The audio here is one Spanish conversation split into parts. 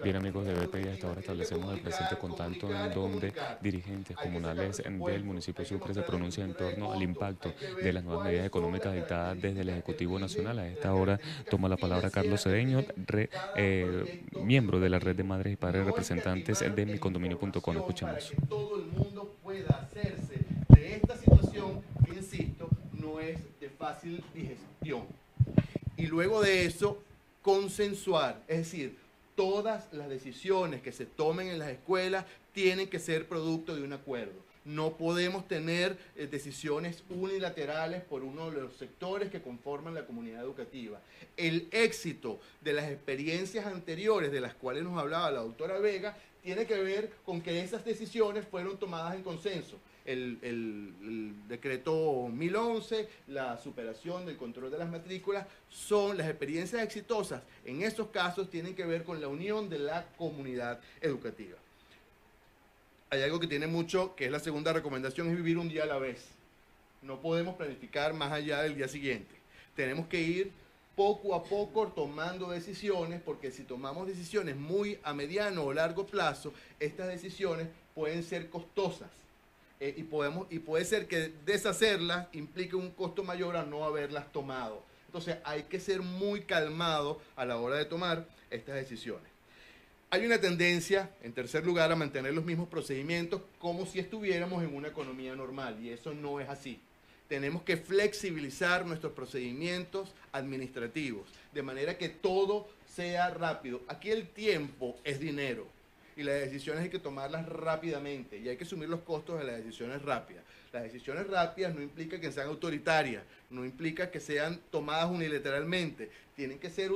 Bien, amigos de BPI, hasta ahora establecemos el presente contacto en donde dirigentes comunales del municipio de Sucre se pronuncian en torno al impacto de las nuevas medidas económicas dictadas desde el Ejecutivo Nacional. A esta hora toma la palabra Carlos Cedeño, miembro de la red de madres y padres representantes de micondominio.com. Para Escuchamos. que todo el mundo pueda hacerse de esta situación que, insisto, no es de fácil digestión. Y luego de eso, consensuar, es decir, todas las decisiones que se tomen en las escuelas tienen que ser producto de un acuerdo. No podemos tener decisiones unilaterales por uno de los sectores que conforman la comunidad educativa. El éxito de las experiencias anteriores de las cuales nos hablaba la doctora Vega tiene que ver con que esas decisiones fueron tomadas en consenso. El decreto 1011, la superación del control de las matrículas, son las experiencias exitosas. En esos casos tienen que ver con la unión de la comunidad educativa. Hay algo que tiene mucho, que es la segunda recomendación, es vivir un día a la vez. No podemos planificar más allá del día siguiente. Tenemos que ir poco a poco tomando decisiones, porque si tomamos decisiones muy a mediano o largo plazo, estas decisiones pueden ser costosas. Y puede ser que deshacerlas implique un costo mayor a no haberlas tomado. Entonces hay que ser muy calmado a la hora de tomar estas decisiones. Hay una tendencia, en tercer lugar, a mantener los mismos procedimientos como si estuviéramos en una economía normal, y eso no es así. Tenemos que flexibilizar nuestros procedimientos administrativos, de manera que todo sea rápido. Aquí el tiempo es dinero, y las decisiones hay que tomarlas rápidamente, y hay que asumir los costos de las decisiones rápidas. Las decisiones rápidas no implica que sean autoritarias, no implica que sean tomadas unilateralmente. Tienen que ser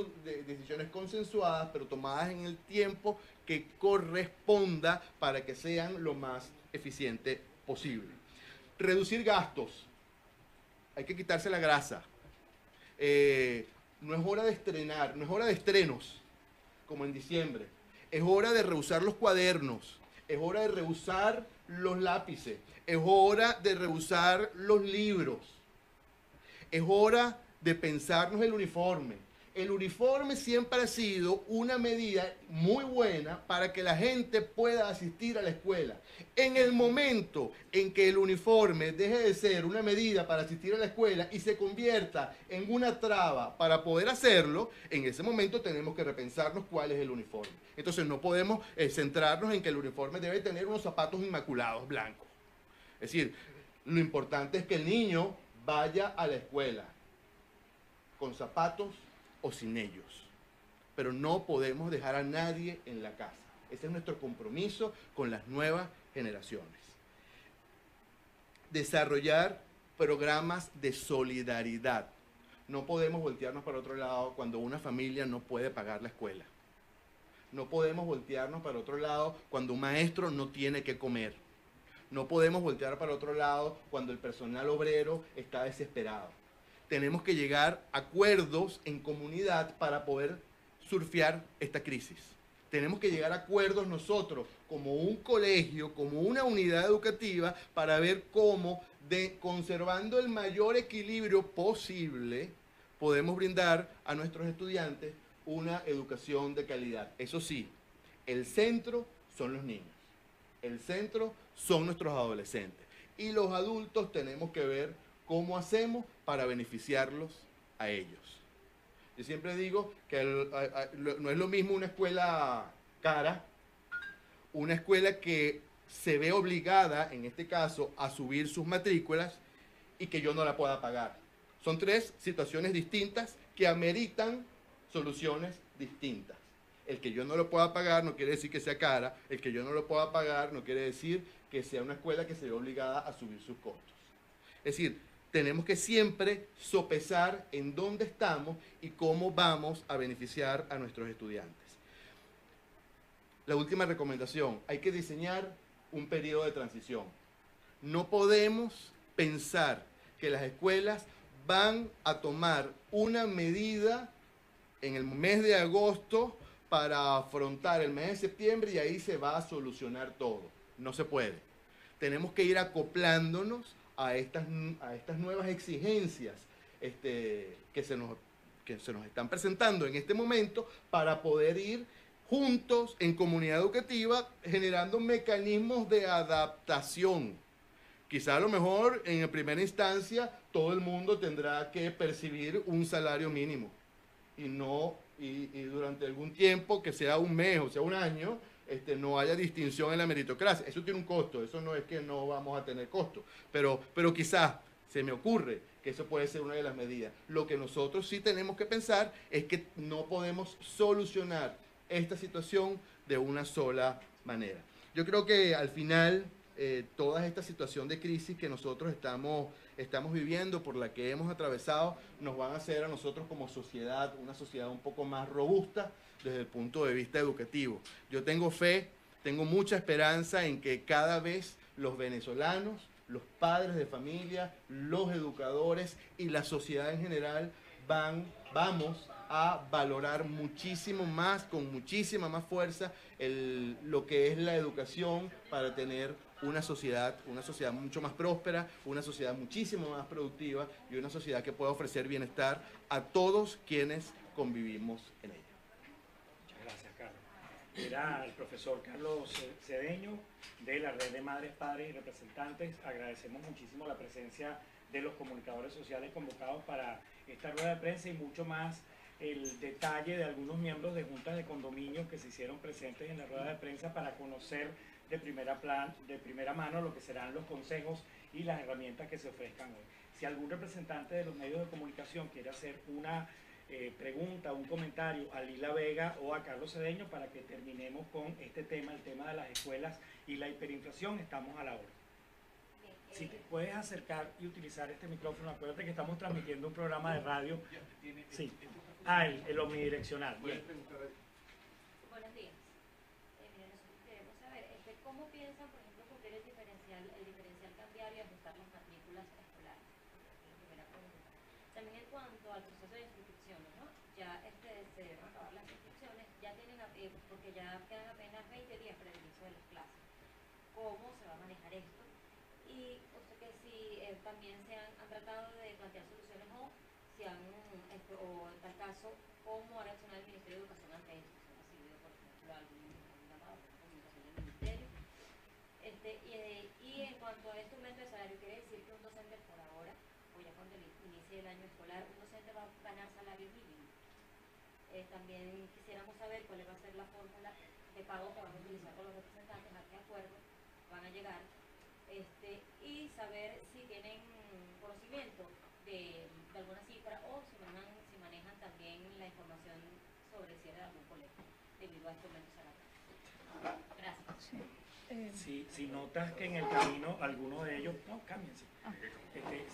decisiones consensuadas, pero tomadas en el tiempo que corresponda para que sean lo más eficiente posible. Reducir gastos. Hay que quitarse la grasa. No es hora de estrenar, no es hora de estrenos, como en diciembre. Es hora de reusar los cuadernos, es hora de reusar los lápices, es hora de reusar los libros, es hora de pensarnos el uniforme. El uniforme siempre ha sido una medida muy buena para que la gente pueda asistir a la escuela. En el momento en que el uniforme deje de ser una medida para asistir a la escuela y se convierta en una traba para poder hacerlo, en ese momento tenemos que repensarnos cuál es el uniforme. Entonces no podemos centrarnos en que el uniforme debe tener unos zapatos inmaculados blancos. Es decir, lo importante es que el niño vaya a la escuela con zapatos o sin ellos. Pero no podemos dejar a nadie en la casa. Ese es nuestro compromiso con las nuevas generaciones. Desarrollar programas de solidaridad. No podemos voltearnos para otro lado cuando una familia no puede pagar la escuela. No podemos voltearnos para otro lado cuando un maestro no tiene que comer. No podemos voltear para otro lado cuando el personal obrero está desesperado. Tenemos que llegar a acuerdos en comunidad para poder surfear esta crisis. Tenemos que llegar a acuerdos nosotros como un colegio, como una unidad educativa, para ver cómo, conservando el mayor equilibrio posible, podemos brindar a nuestros estudiantes una educación de calidad. Eso sí, el centro son los niños, el centro son nuestros adolescentes, y los adultos tenemos que ver cómo hacemos para beneficiarlos a ellos. Yo siempre digo que no es lo mismo una escuela cara, una escuela que se ve obligada, en este caso, a subir sus matrículas y que yo no la pueda pagar. Son tres situaciones distintas que ameritan soluciones distintas. El que yo no lo pueda pagar no quiere decir que sea cara, el que yo no lo pueda pagar no quiere decir que sea una escuela que se ve obligada a subir sus costos. Es decir, tenemos que siempre sopesar en dónde estamos y cómo vamos a beneficiar a nuestros estudiantes. La última recomendación, hay que diseñar un periodo de transición. No podemos pensar que las escuelas van a tomar una medida en el mes de agosto para afrontar el mes de septiembre y ahí se va a solucionar todo. No se puede. Tenemos que ir acoplándonos a estas nuevas exigencias que se nos están presentando en este momento para poder ir juntos en comunidad educativa, generando mecanismos de adaptación. Quizá a lo mejor en primera instancia todo el mundo tendrá que percibir un salario mínimo y durante algún tiempo, que sea un mes o sea un año, no haya distinción en la meritocracia. Eso tiene un costo, eso no es que no vamos a tener costo, pero quizás se me ocurre que eso puede ser una de las medidas. Lo que nosotros sí tenemos que pensar es que no podemos solucionar esta situación de una sola manera. Yo creo que al final toda esta situación de crisis que nosotros estamos viviendo, por la que hemos atravesado, nos van a hacer a nosotros como sociedad, una sociedad un poco más robusta desde el punto de vista educativo. Yo tengo fe, tengo mucha esperanza en que cada vez los venezolanos, los padres de familia, los educadores y la sociedad en general vamos a valorar muchísimo más, con muchísima más fuerza, lo que es la educación para tener una sociedad mucho más próspera, una sociedad muchísimo más productiva y una sociedad que pueda ofrecer bienestar a todos quienes convivimos en ella. Muchas gracias, Carlos. Era el profesor Carlos Cedeño de la Red de Madres, Padres y Representantes. Agradecemos muchísimo la presencia de los comunicadores sociales convocados para esta rueda de prensa y mucho más el detalle de algunos miembros de juntas de condominio que se hicieron presentes en la rueda de prensa para conocer de primera mano lo que serán los consejos y las herramientas que se ofrezcan hoy. Si algún representante de los medios de comunicación quiere hacer una pregunta, un comentario a Lila Vega o a Carlos Cedeño para que terminemos con este tema, el tema de las escuelas y la hiperinflación, estamos a la hora. Si te puedes acercar y utilizar este micrófono, acuérdate que estamos transmitiendo un programa de radio. Sí. El omnidireccional. Bien. Buenos días. Mira, nosotros queremos saber cómo piensan, por ejemplo, cumplir el diferencial cambiario y ajustar las matrículas escolares. La primera pregunta. También en cuanto al proceso de inscripciones, ¿no? Ya se deben acabar las inscripciones, ya tienen, porque ya quedan apenas 20 días para el inicio de las clases. ¿Cómo se va a manejar esto? Y que si también han tratado de plantear soluciones o en tal caso, ¿cómo ha reaccionado el Ministerio de Educación ante esto? ¿Se ha recibido, por ejemplo, algún llamado de comunicación del Ministerio? Y en cuanto a este aumento de salario, ¿quiere decir que un docente por ahora, o ya cuando inicie el año escolar, un docente va a ganar salario mínimo? También quisiéramos saber cuál va a ser la fórmula de pago que van a utilizar con los representantes, a qué acuerdo van a llegar, y saber si tienen conocimiento de alguna cifra o si manejan también la información sobre el cierre de algún colegio debido a este aumento salarial. Gracias. Si notas que en el camino alguno de ellos, no, cámbiense.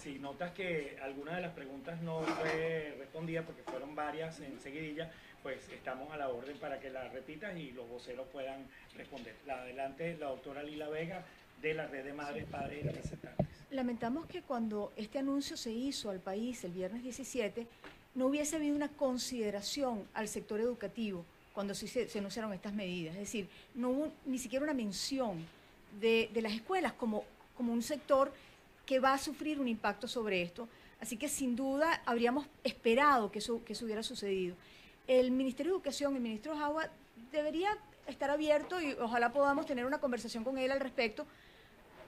Si notas que alguna de las preguntas no fue respondida porque fueron varias en seguidilla, pues estamos a la orden para que la repitas y los voceros puedan responder. Adelante, la doctora Lila Vega, de la Red de Madres, Padres y Representantes. Lamentamos que cuando este anuncio se hizo al país el viernes 17, no hubiese habido una consideración al sector educativo cuando se anunciaron estas medidas. Es decir, no hubo ni siquiera una mención de las escuelas como un sector que va a sufrir un impacto sobre esto. Así que sin duda habríamos esperado que eso hubiera sucedido. El Ministerio de Educación, el ministro Jauja, debería estar abierto y ojalá podamos tener una conversación con él al respecto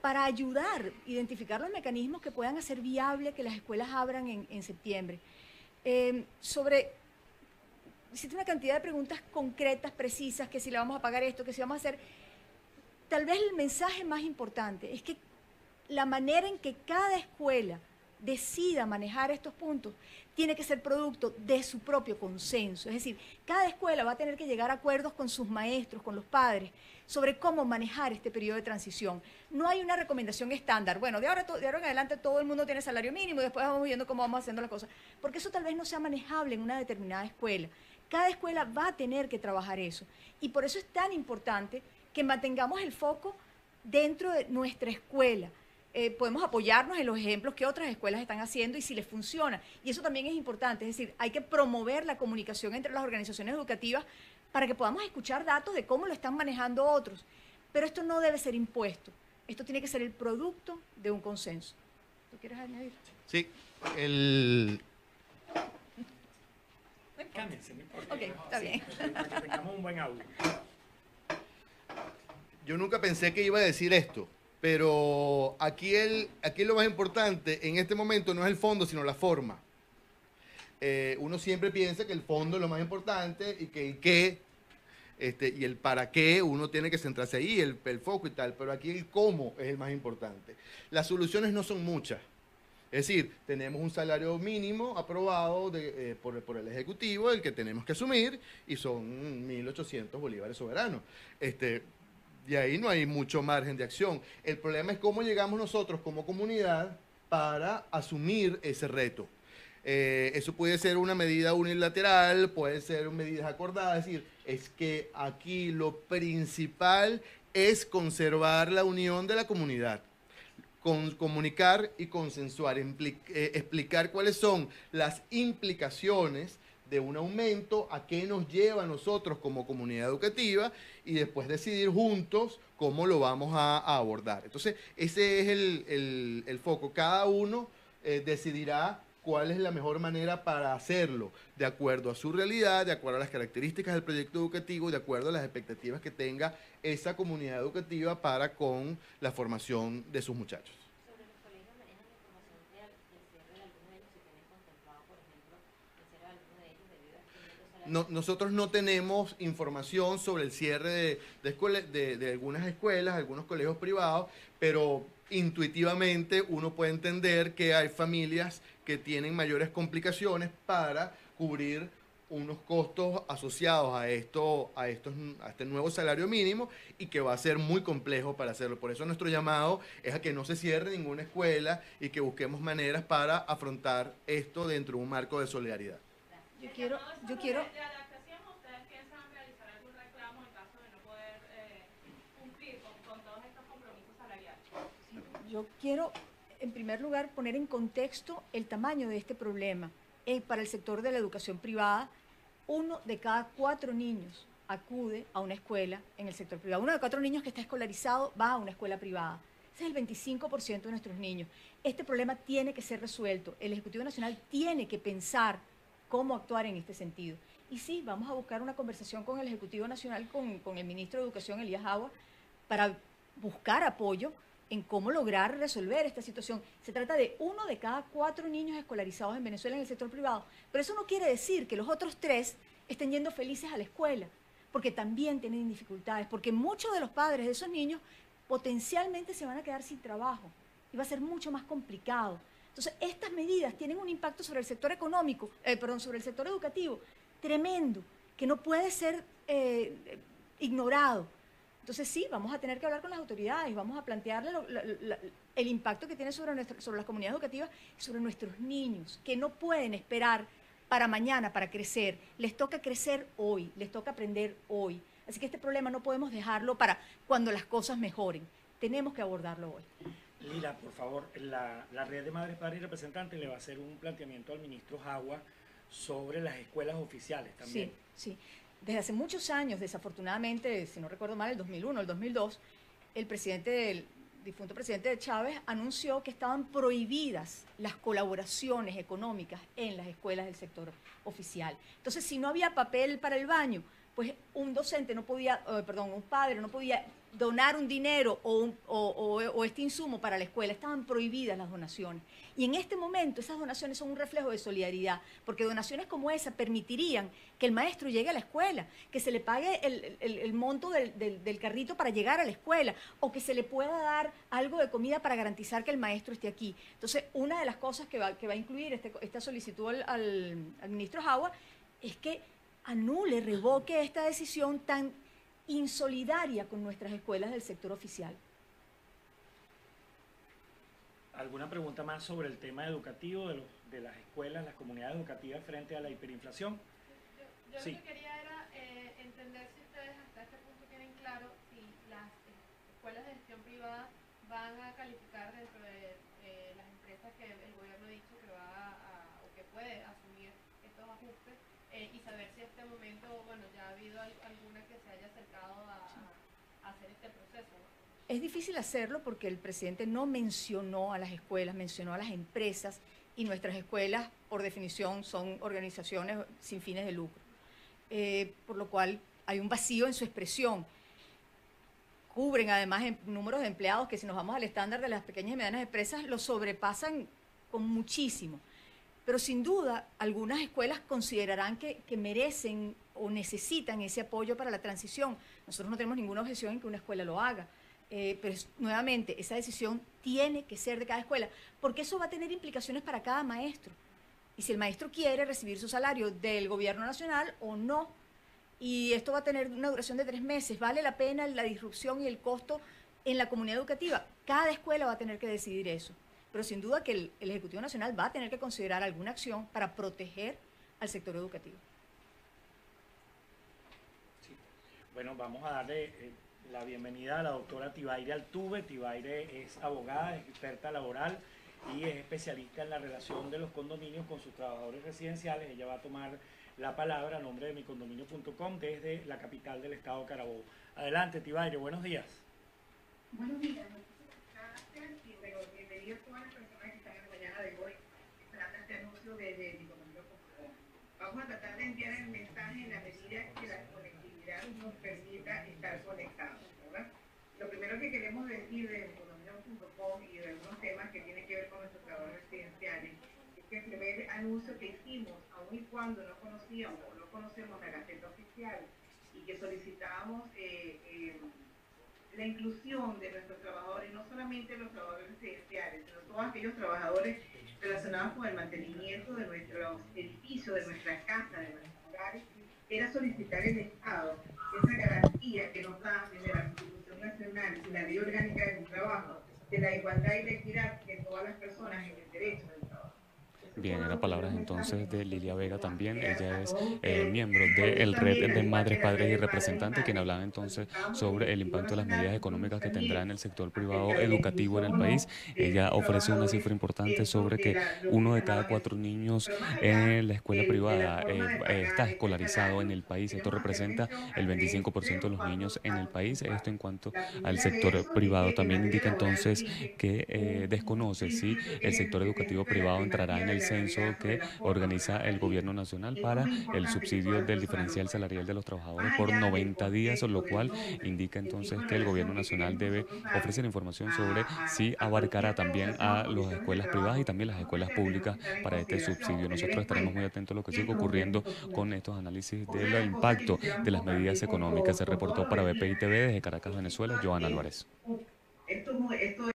para ayudar, identificar los mecanismos que puedan hacer viable que las escuelas abran en septiembre. Hiciste una cantidad de preguntas concretas, precisas, que si le vamos a pagar esto, que si vamos a hacer. Tal vez el mensaje más importante es que la manera en que cada escuela decida manejar estos puntos tiene que ser producto de su propio consenso. Es decir, cada escuela va a tener que llegar a acuerdos con sus maestros, con los padres, sobre cómo manejar este periodo de transición. No hay una recomendación estándar. Bueno, de ahora en adelante todo el mundo tiene salario mínimo y después vamos viendo cómo vamos haciendo las cosas. Porque eso tal vez no sea manejable en una determinada escuela. Cada escuela va a tener que trabajar eso. Y por eso es tan importante que mantengamos el foco dentro de nuestra escuela. Podemos apoyarnos en los ejemplos que otras escuelas están haciendo y si les funciona. Y eso también es importante, es decir, hay que promover la comunicación entre las organizaciones educativas para que podamos escuchar datos de cómo lo están manejando otros. Pero esto no debe ser impuesto, esto tiene que ser el producto de un consenso. ¿Tú quieres añadir? Sí, No Cálmense, no importa. Ok, está bien. Para que tengamos un buen audio. Yo nunca pensé que iba a decir esto, pero aquí lo más importante en este momento no es el fondo, sino la forma. Uno siempre piensa que el fondo es lo más importante y que el qué y el para qué uno tiene que centrarse ahí, el foco y tal, pero aquí el cómo es el más importante. Las soluciones no son muchas. Es decir, tenemos un salario mínimo aprobado por el Ejecutivo, el que tenemos que asumir, y son 1.800 bolívares soberanos. De ahí no hay mucho margen de acción. El problema es cómo llegamos nosotros como comunidad para asumir ese reto. Eso puede ser una medida unilateral, puede ser medidas acordadas, es decir, es que aquí lo principal es conservar la unión de la comunidad, comunicar y consensuar, explicar cuáles son las implicaciones de un aumento, a qué nos lleva a nosotros como comunidad educativa y después decidir juntos cómo lo vamos a abordar. Entonces, ese es el foco. Cada uno decidirá cuál es la mejor manera para hacerlo, de acuerdo a su realidad, de acuerdo a las características del proyecto educativo, de acuerdo a las expectativas que tenga esa comunidad educativa para con la formación de sus muchachos. Sobre los colegios manejan información del cierre de algunos de ellos, si tienen contemplado, por ejemplo, el cierre de algunos de ellos debido a este aumento salarial. Nosotros no tenemos información sobre el cierre de algunas escuelas, algunos colegios privados, pero intuitivamente uno puede entender que hay familias que tienen mayores complicaciones para cubrir unos costos asociados a este nuevo salario mínimo y que va a ser muy complejo para hacerlo. Por eso nuestro llamado es a que no se cierre ninguna escuela y que busquemos maneras para afrontar esto dentro de un marco de solidaridad. Yo quiero ¿De adaptación ustedes piensan realizar algún reclamo en caso de no poder cumplir con todos estos compromisos salariales? Yo quiero, en primer lugar, poner en contexto el tamaño de este problema. Para el sector de la educación privada, 1 de cada 4 niños acude a una escuela en el sector privado. 1 de 4 niños que está escolarizado va a una escuela privada. Ese es el 25% de nuestros niños. Este problema tiene que ser resuelto. El Ejecutivo Nacional tiene que pensar cómo actuar en este sentido. Y sí, vamos a buscar una conversación con el Ejecutivo Nacional, con el Ministro de Educación, Elías Agua, para buscar apoyo en cómo lograr resolver esta situación. Se trata de 1 de cada 4 niños escolarizados en Venezuela en el sector privado. Pero eso no quiere decir que los otros 3 estén yendo felices a la escuela, porque también tienen dificultades, porque muchos de los padres de esos niños potencialmente se van a quedar sin trabajo y va a ser mucho más complicado. Entonces, estas medidas tienen un impacto sobre el sector económico, sobre el sector educativo, tremendo, que no puede ser ignorado. Entonces sí, vamos a tener que hablar con las autoridades, vamos a plantearle el impacto que tiene sobre las comunidades educativas y sobre nuestros niños, que no pueden esperar para mañana, para crecer. Les toca crecer hoy, les toca aprender hoy. Así que este problema no podemos dejarlo para cuando las cosas mejoren. Tenemos que abordarlo hoy. Lila, por favor, la red de madres, padres y representantes le va a hacer un planteamiento al ministro Jagua sobre las escuelas oficiales también. Sí, sí. Desde hace muchos años, desafortunadamente, si no recuerdo mal, el 2001, el 2002, el difunto presidente Chávez anunció que estaban prohibidas las colaboraciones económicas en las escuelas del sector oficial. Entonces, si no había papel para el baño, pues un docente no podía, un padre no podía donar un dinero o este insumo para la escuela. Estaban prohibidas las donaciones. Y en este momento esas donaciones son un reflejo de solidaridad, porque donaciones como esa permitirían que el maestro llegue a la escuela, que se le pague el monto del carrito para llegar a la escuela, o que se le pueda dar algo de comida para garantizar que el maestro esté aquí. Entonces, una de las cosas que va a incluir esta solicitud al ministro Jagua es que anule, revoque esta decisión tan insolidaria con nuestras escuelas del sector oficial. ¿Alguna pregunta más sobre el tema educativo de las escuelas, las comunidades educativas frente a la hiperinflación? Yo Sí. lo que quería era entender si ustedes hasta este punto tienen claro si las escuelas de gestión privada van a calificar dentro de las empresas que el gobierno ha dicho que o que puede asumir estos ajustes y saber si hasta este momento, bueno, ya ha habido alguna que se haya acercado a hacer este proceso, ¿no? Es difícil hacerlo porque el presidente no mencionó a las escuelas, mencionó a las empresas y nuestras escuelas, por definición, son organizaciones sin fines de lucro. Por lo cual hay un vacío en su expresión. Cubren además en números de empleados que, si nos vamos al estándar de las pequeñas y medianas empresas, lo sobrepasan con muchísimo. Pero sin duda, algunas escuelas considerarán que merecen o necesitan ese apoyo para la transición. Nosotros no tenemos ninguna objeción en que una escuela lo haga. Pero nuevamente, esa decisión tiene que ser de cada escuela, porque eso va a tener implicaciones para cada maestro. Y si el maestro quiere recibir su salario del gobierno nacional o no, y esto va a tener una duración de 3 meses, ¿vale la pena la disrupción y el costo en la comunidad educativa? Cada escuela va a tener que decidir eso. Pero sin duda que el Ejecutivo Nacional va a tener que considerar alguna acción para proteger al sector educativo. Sí. Bueno, vamos a darle la bienvenida a la doctora Tibaire Altuve. Tibaire es abogada, es experta laboral y es especialista en la relación de los condominios con sus trabajadores residenciales. Ella va a tomar la palabra a nombre de micondominio.com desde la capital del estado Carabobo. Adelante, Tibaire, buenos días. Buenos días, gracias y bienvenidos a todas las personas que están en la mañana de hoy esperando este anuncio de micondominio.com. Vamos a tratar de enviar el mensaje en la medida que la conectividad nos permita estar conectados, ¿verdad? Lo primero que queremos decir de micondominio.com y de algunos temas que tienen que ver con nuestros trabajadores residenciales es que el primer anuncio que hicimos, aun y cuando no conocíamos o no conocemos la Gaceta Oficial y que solicitábamos la inclusión de nuestros trabajadores, no solamente los trabajadores residenciales, sino todos aquellos trabajadores relacionados con el mantenimiento de nuestros edificios, de nuestras casas, de nuestros hogares, era solicitar el Estado esa garantía que nos da desde la Constitución Nacional y la Ley Orgánica del Trabajo, de la igualdad y la equidad de todas las personas en el derecho del trabajo. Bien, eran palabras entonces de Lilia Vega también. Ella es miembro del Red de Madres, Padres y Representantes, quien hablaba entonces sobre el impacto de las medidas económicas que tendrá en el sector privado educativo en el país. Ella ofrece una cifra importante sobre que 1 de cada 4 niños en la escuela privada está escolarizado en el país. Esto representa el 25% de los niños en el país. Esto en cuanto al sector privado. También indica entonces que desconoce si el sector educativo privado entrará en el censo que organiza el gobierno nacional para el subsidio del diferencial salarial de los trabajadores por 90 días, lo cual indica entonces que el gobierno nacional debe ofrecer información sobre si abarcará también a las escuelas privadas y también las escuelas públicas para este subsidio. Nosotros estaremos muy atentos a lo que sigue ocurriendo con estos análisis del impacto de las medidas económicas. Se reportó para BPI TV desde Caracas, Venezuela, Joana Álvarez. Esto